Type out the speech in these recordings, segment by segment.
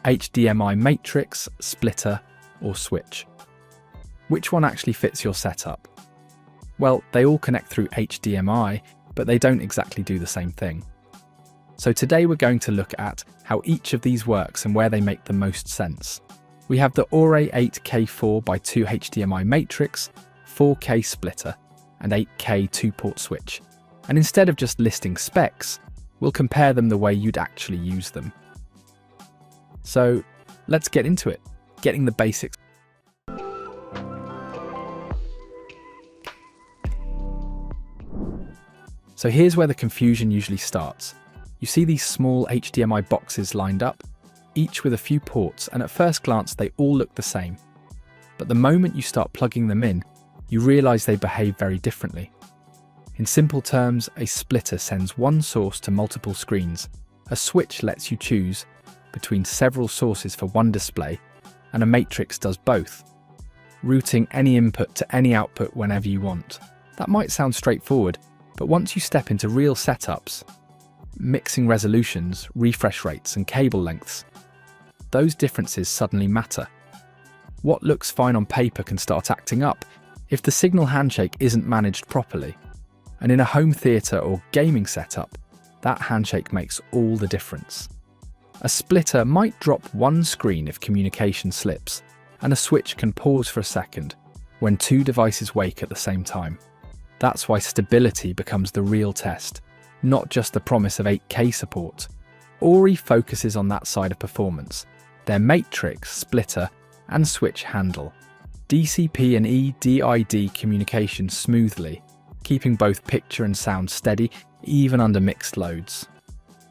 HDMI Matrix, Splitter, or Switch. Which one actually fits your setup? Well, they all connect through HDMI, but they don't exactly do the same thing. So today we're going to look at how each of these works and where they make the most sense. We have the OREI 8K4x2 HDMI Matrix, 4K Splitter, and 8K 2-port Switch. And instead of just listing specs, we'll compare them the way you'd actually use them. So let's get into it, getting the basics. So here's where the confusion usually starts. You see these small HDMI boxes lined up, each with a few ports, and at first glance they all look the same. But the moment you start plugging them in, you realise they behave very differently. In simple terms, a splitter sends one source to multiple screens, a switch lets you choose between several sources for one display, and a matrix does both, routing any input to any output whenever you want. That might sound straightforward, but once you step into real setups, mixing resolutions, refresh rates, and cable lengths, those differences suddenly matter. What looks fine on paper can start acting up if the signal handshake isn't managed properly. And in a home theatre or gaming setup, that handshake makes all the difference. A splitter might drop one screen if communication slips, and a switch can pause for a second when two devices wake at the same time. That's why stability becomes the real test, not just the promise of 8K support. OREI focuses on that side of performance. Their matrix, splitter, and switch handle DCP and EDID communication smoothly, keeping both picture and sound steady even under mixed loads.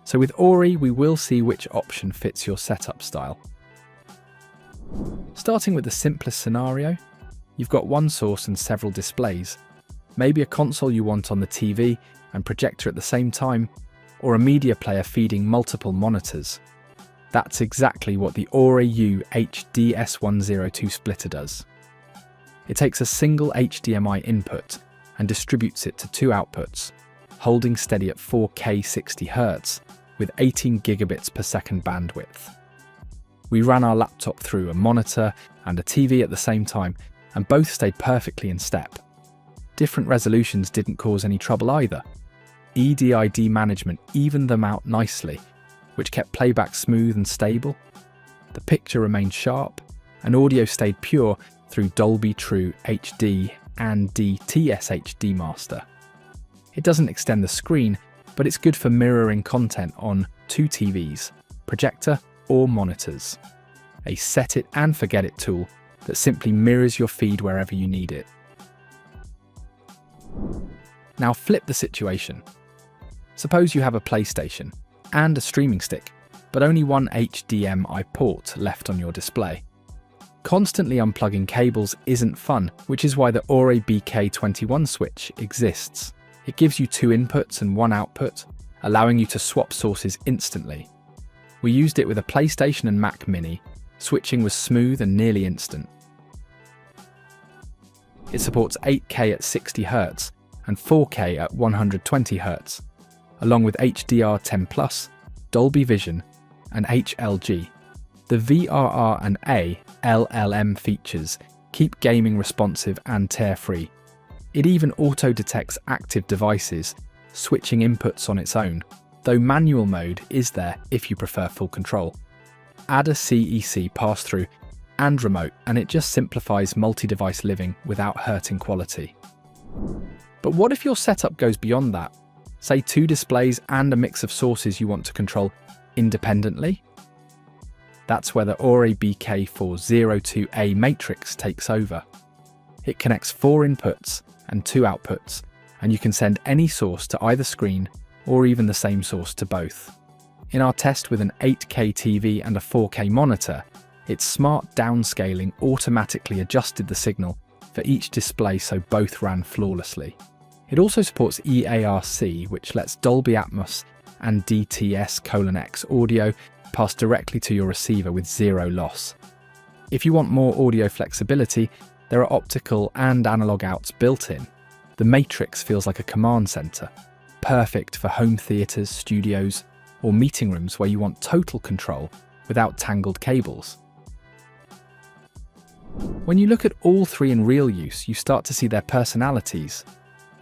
So with OREI, we will see which option fits your setup style. Starting with the simplest scenario, you've got one source and several displays. Maybe a console you want on the TV and projector at the same time, or a media player feeding multiple monitors. That's exactly what the OREI HDS102 splitter does. It takes a single HDMI input and distributes it to two outputs, holding steady at 4K 60Hz with 18 gigabits per second bandwidth. We ran our laptop through a monitor and a TV at the same time, and both stayed perfectly in step. Different resolutions didn't cause any trouble either. EDID management evened them out nicely, which kept playback smooth and stable. The picture remained sharp, and audio stayed pure through Dolby True HD and DTS HD Master. It doesn't extend the screen, but it's good for mirroring content on two TVs, projector or monitors. A set it and forget it tool that simply mirrors your feed wherever you need it. Now flip the situation. Suppose you have a PlayStation and a streaming stick, but only one HDMI port left on your display. Constantly unplugging cables isn't fun, which is why the OREI BK21 switch exists. It gives you two inputs and one output, allowing you to swap sources instantly. We used it with a PlayStation and Mac Mini. Switching was smooth and nearly instant. It supports 8K at 60Hz and 4K at 120Hz, along with HDR10+, Dolby Vision, and HLG. The VRR and LLM features keep gaming responsive and tear-free. It even auto-detects active devices, switching inputs on its own, though manual mode is there if you prefer full control. Add a CEC pass-through and remote, and it just simplifies multi-device living without hurting quality. But what if your setup goes beyond that? Say two displays and a mix of sources you want to control independently? That's where the OREI BK402A Matrix takes over. It connects 4 inputs and 2 outputs, and you can send any source to either screen or even the same source to both. In our test with an 8K TV and a 4K monitor, its smart downscaling automatically adjusted the signal for each display so both ran flawlessly. It also supports EARC, which lets Dolby Atmos and DTS:*X audio pass directly to your receiver with zero loss. If you want more audio flexibility, there are optical and analog outs built in. The Matrix feels like a command center, perfect for home theaters, studios, or meeting rooms where you want total control without tangled cables. When you look at all three in real use, you start to see their personalities.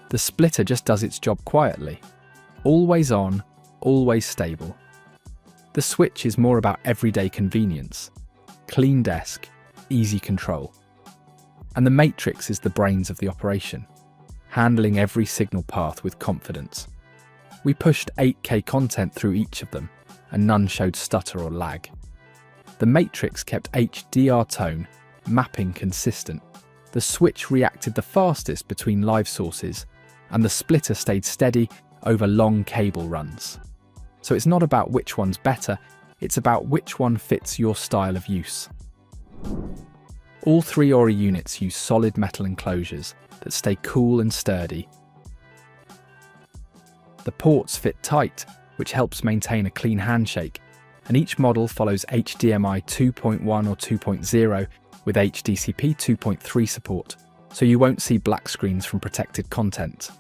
The splitter just does its job quietly. Always on, always stable. The switch is more about everyday convenience. Clean desk, easy control. And the matrix is the brains of the operation, handling every signal path with confidence. We pushed 8K content through each of them, and none showed stutter or lag. The matrix kept HDR tone, mapping consistent. The switch reacted the fastest between live sources, and the splitter stayed steady over long cable runs. So it's not about which one's better, it's about which one fits your style of use. All three OREI units use solid metal enclosures that stay cool and sturdy. The ports fit tight, which helps maintain a clean handshake, and each model follows HDMI 2.1 or 2.0 with HDCP 2.3 support, so you won't see black screens from protected content.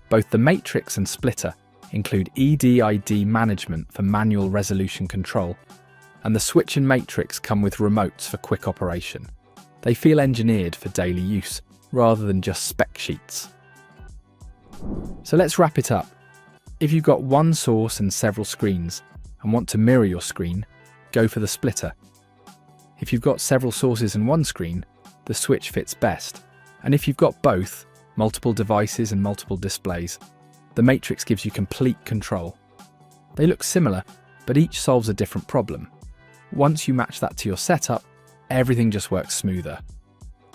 Both the matrix and splitter include EDID management for manual resolution control, and the switch and matrix come with remotes for quick operation. They feel engineered for daily use, rather than just spec sheets. So let's wrap it up. If you've got one source and several screens, and want to mirror your screen, go for the splitter. If you've got several sources and one screen, the switch fits best. And if you've got both, multiple devices and multiple displays, the matrix gives you complete control. They look similar, but each solves a different problem. Once you match that to your setup, everything just works smoother.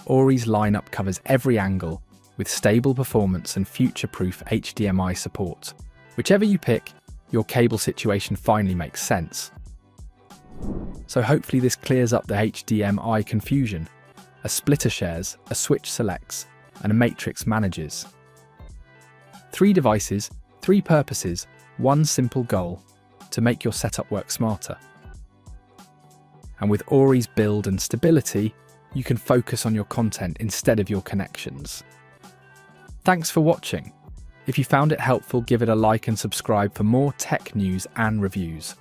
OREI's lineup covers every angle, with stable performance and future-proof HDMI support. Whichever you pick, your cable situation finally makes sense. So hopefully this clears up the HDMI confusion. A splitter shares, a switch selects, and a matrix manages. 3 devices, 3 purposes, 1 simple goal: to make your setup work smarter. And with OREI's build and stability, you can focus on your content instead of your connections. Thanks for watching. If you found it helpful, give it a like and subscribe for more tech news and reviews.